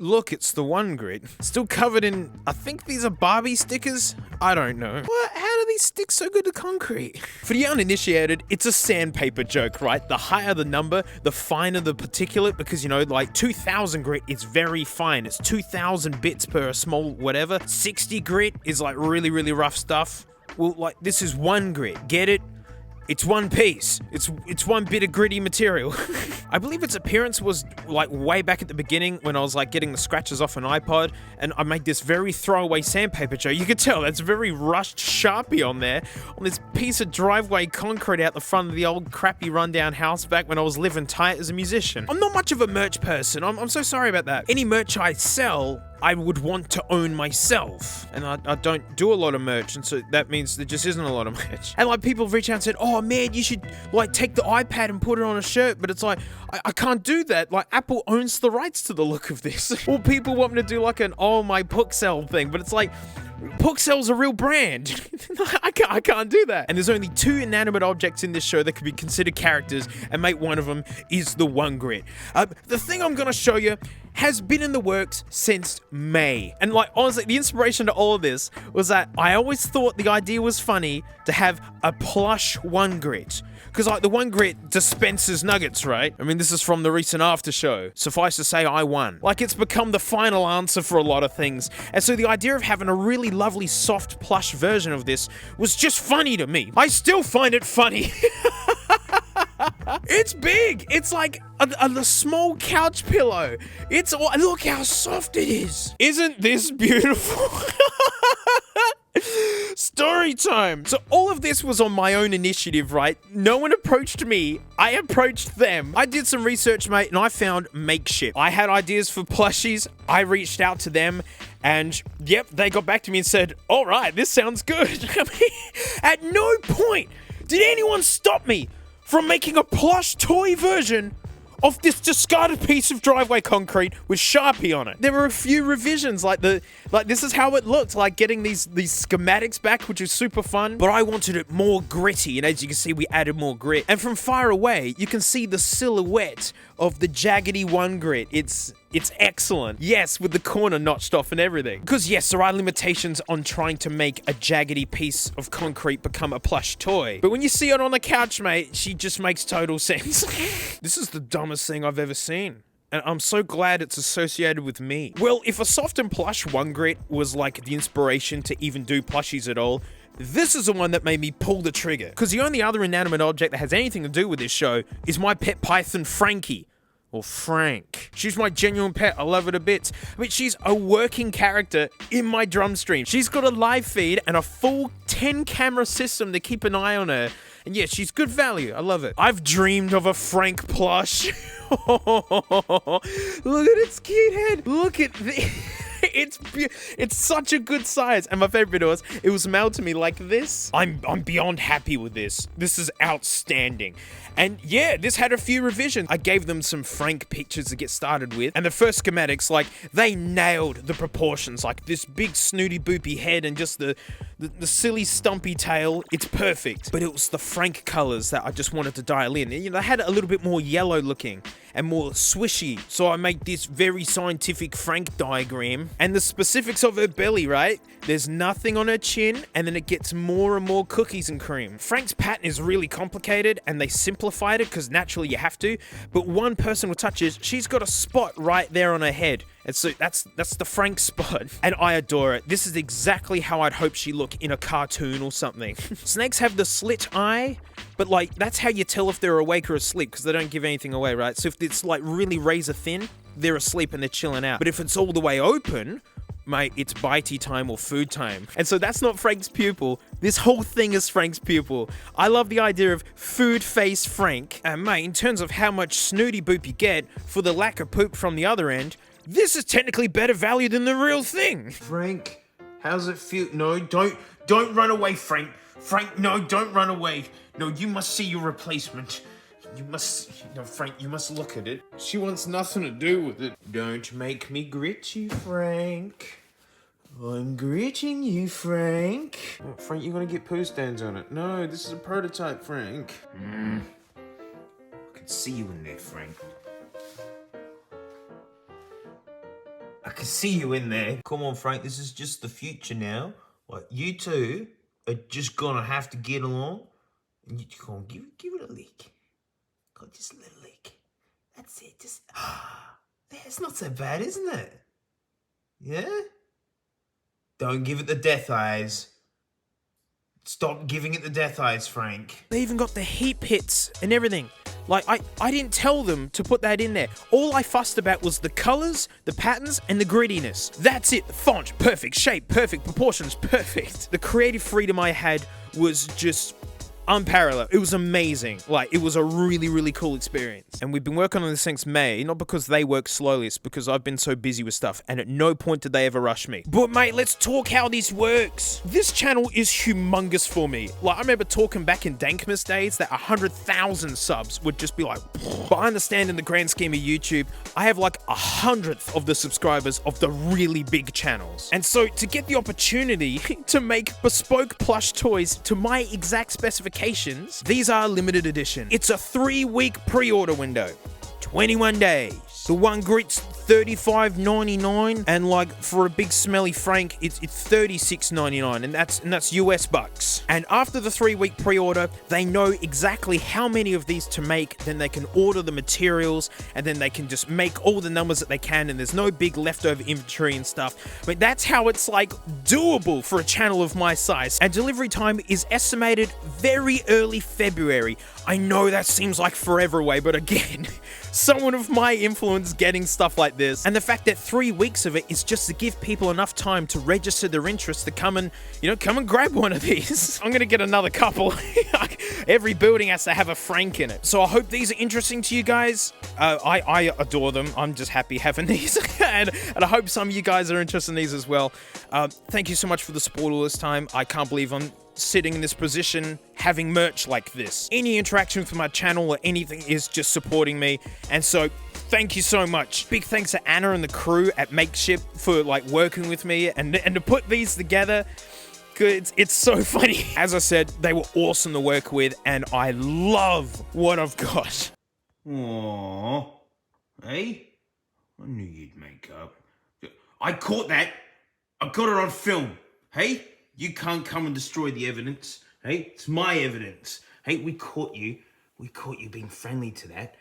Look, it's the one Grit. Still covered in, I think these are Barbie stickers? I don't know. What? How do these stick so good to concrete? For the uninitiated, it's a sandpaper joke, right? The higher the number, the finer the particulate, because, you know, like 2000 Grit is very fine. It's 2000 bits per small whatever. 60 Grit is like really, really rough stuff. Well, like, this is one Grit. Get it? It's one piece. It's one bit of gritty material. I believe its appearance was like way back at the beginning when I was like getting the scratches off an iPod, and I made this very throwaway sandpaper joke. You could tell that's very rushed Sharpie on there, on this piece of driveway concrete out the front of the old crappy rundown house back when I was living tight as a musician. I'm not much of a merch person. I'm so sorry about that. Any merch I sell, I would want to own myself. And I don't do a lot of merch, and so that means there just isn't a lot of merch. And like people reach out and said, oh man, you should like take the iPad and put it on a shirt, but it's like, I can't do that. Like Apple owns the rights to the look of this. Or people want me to do like an oh my Pixel thing, but it's like, Pixel's a real brand. I can't do that. And there's only 2 inanimate objects in this show that could be considered characters, and mate, one of them is the one Grit. The thing I'm gonna show you has been in the works since May. And like, honestly, the inspiration to all of this was that I always thought the idea was funny to have a plush one Grit. Because like the one Grit dispenses nuggets, right? I mean, this is from the recent after show. Suffice to say, I won. Like, it's become the final answer for a lot of things. And so the idea of having a really lovely soft plush version of this was just funny to me. I still find it funny. It's big. It's like a small couch pillow. Look how soft it is. Isn't this beautiful? Story time. So all of this was on my own initiative, right? No one approached me. I approached them. I did some research, mate, and I found Makeshift. I had ideas for plushies. I reached out to them, and yep, they got back to me and said, all right, this sounds good. I mean, at no point did anyone stop me from making a plush toy version of this discarded piece of driveway concrete with Sharpie on it. There were a few revisions, like this is how it looked, like getting these schematics back, which is super fun, but I wanted it more gritty, and as you can see, we added more grit. And from far away, you can see the silhouette of the jaggedy one Grit. It's excellent. Yes, with the corner notched off and everything. Because yes, there are limitations on trying to make a jaggedy piece of concrete become a plush toy. But when you see it on the couch, mate, she just makes total sense. This is the dumbest thing I've ever seen. And I'm so glad it's associated with me. Well, if a soft and plush one Grit was like the inspiration to even do plushies at all, this is the one that made me pull the trigger. Because the only other inanimate object that has anything to do with this show is my pet python, Frankie. Or Frank. She's my genuine pet. I love her to bits. I mean, she's a working character in my drum stream. She's got a live feed and a full 10 camera system to keep an eye on her. And yeah, she's good value. I love it. I've dreamed of a Frank plush. Look at its cute head. Look at the... It's such a good size, and my favorite was it was mailed to me like this. I'm beyond happy with this. This is outstanding. And yeah, this had a few revisions. I gave them some Frank pictures to get started with, and the first schematics, like, they nailed the proportions, like this big snooty boopy head and just the silly stumpy tail. It's perfect. But it was the Frank colors that I just wanted to dial in. And, you know, they had it a little bit more yellow looking and more swishy. So I made this very scientific Frank diagram. And the specifics of her belly, right? There's nothing on her chin, and then it gets more and more cookies and cream. Frank's pattern is really complicated, and they simplified it because naturally you have to. But one person will touch it, she's got a spot right there on her head. And so that's the Frank spot. And I adore it. This is exactly how I'd hope she look in a cartoon or something. Snakes have the slit eye, but like that's how you tell if they're awake or asleep, because they don't give anything away, right? So if it's like really razor thin, they're asleep and they're chilling out. But if it's all the way open, mate, it's bitey time or food time. And so that's not Frank's pupil. This whole thing is Frank's pupil. I love the idea of food face Frank. And mate, in terms of how much snooty boop you get for the lack of poop from the other end, this is technically better value than the real thing. Frank, how's it feel? No, don't run away, Frank. Frank, no, don't run away. No, you must see your replacement. Frank, you must look at it. She wants nothing to do with it. Don't make me grit you, Frank. I'm gritting you, Frank. Oh, Frank, you're gonna get poo stains on it. No, this is a prototype, Frank. I can see you in there, Frank. see you in there. Come on, Frank, this is just the future now. Like, you two are just gonna have to get along. And you come on, give it a lick. Go, just a little lick. That's it, just... Yeah, it's not so bad, isn't it? Yeah? Don't give it the death eyes. Stop giving it the death eyes, Frank. They even got the heat pits and everything. Like, I didn't tell them to put that in there. All I fussed about was the colors, the patterns, and the grittiness. That's it. The font, perfect. Shape, perfect. Proportions, perfect. The creative freedom I had was just unparalleled. It was amazing. Like, it was a really, really cool experience. And we've been working on this since May, not because they work slowly, it's because I've been so busy with stuff, and at no point did they ever rush me. But mate, let's talk how this works. This channel is humongous for me. Like, I remember talking back in Dankmas days that 100,000 subs would just be like, but I understand in the grand scheme of YouTube, I have like 100th of the subscribers of the really big channels. And so to get the opportunity to make bespoke plush toys to my exact specifications, these are limited edition. It's a 3-week pre-order window, 21 days. The one Grit's $35.99, and like for a big smelly Frank, it's $36.99, and that's US bucks. And after the 3-week pre-order, they know exactly how many of these to make. Then they can order the materials, and then they can just make all the numbers that they can. And there's no big leftover inventory and stuff. But that's how it's like doable for a channel of my size. And delivery time is estimated very early February. I know that seems like forever away, but again, someone of my influence getting stuff like this, and the fact that 3 weeks of it is just to give people enough time to register their interest to come and, come and grab one of these. I'm gonna get another couple. Every building has to have a Frank in it. So I hope these are interesting to you guys. I adore them. I'm just happy having these. and I hope some of you guys are interested in these as well. Thank you so much for the support all this time. I can't believe I'm sitting in this position having merch like this. Any interaction with my channel or anything is just supporting me, and so thank you so much. Big thanks to Anna and the crew at Makeshift for like working with me and to put these together. It's so funny. As I said, they were awesome to work with, and I love what I've got. Aww. Hey? I knew you'd make up. I caught that. I got it on film. Hey? You can't come and destroy the evidence. Hey? It's my evidence. Hey, we caught you. We caught you being friendly to that.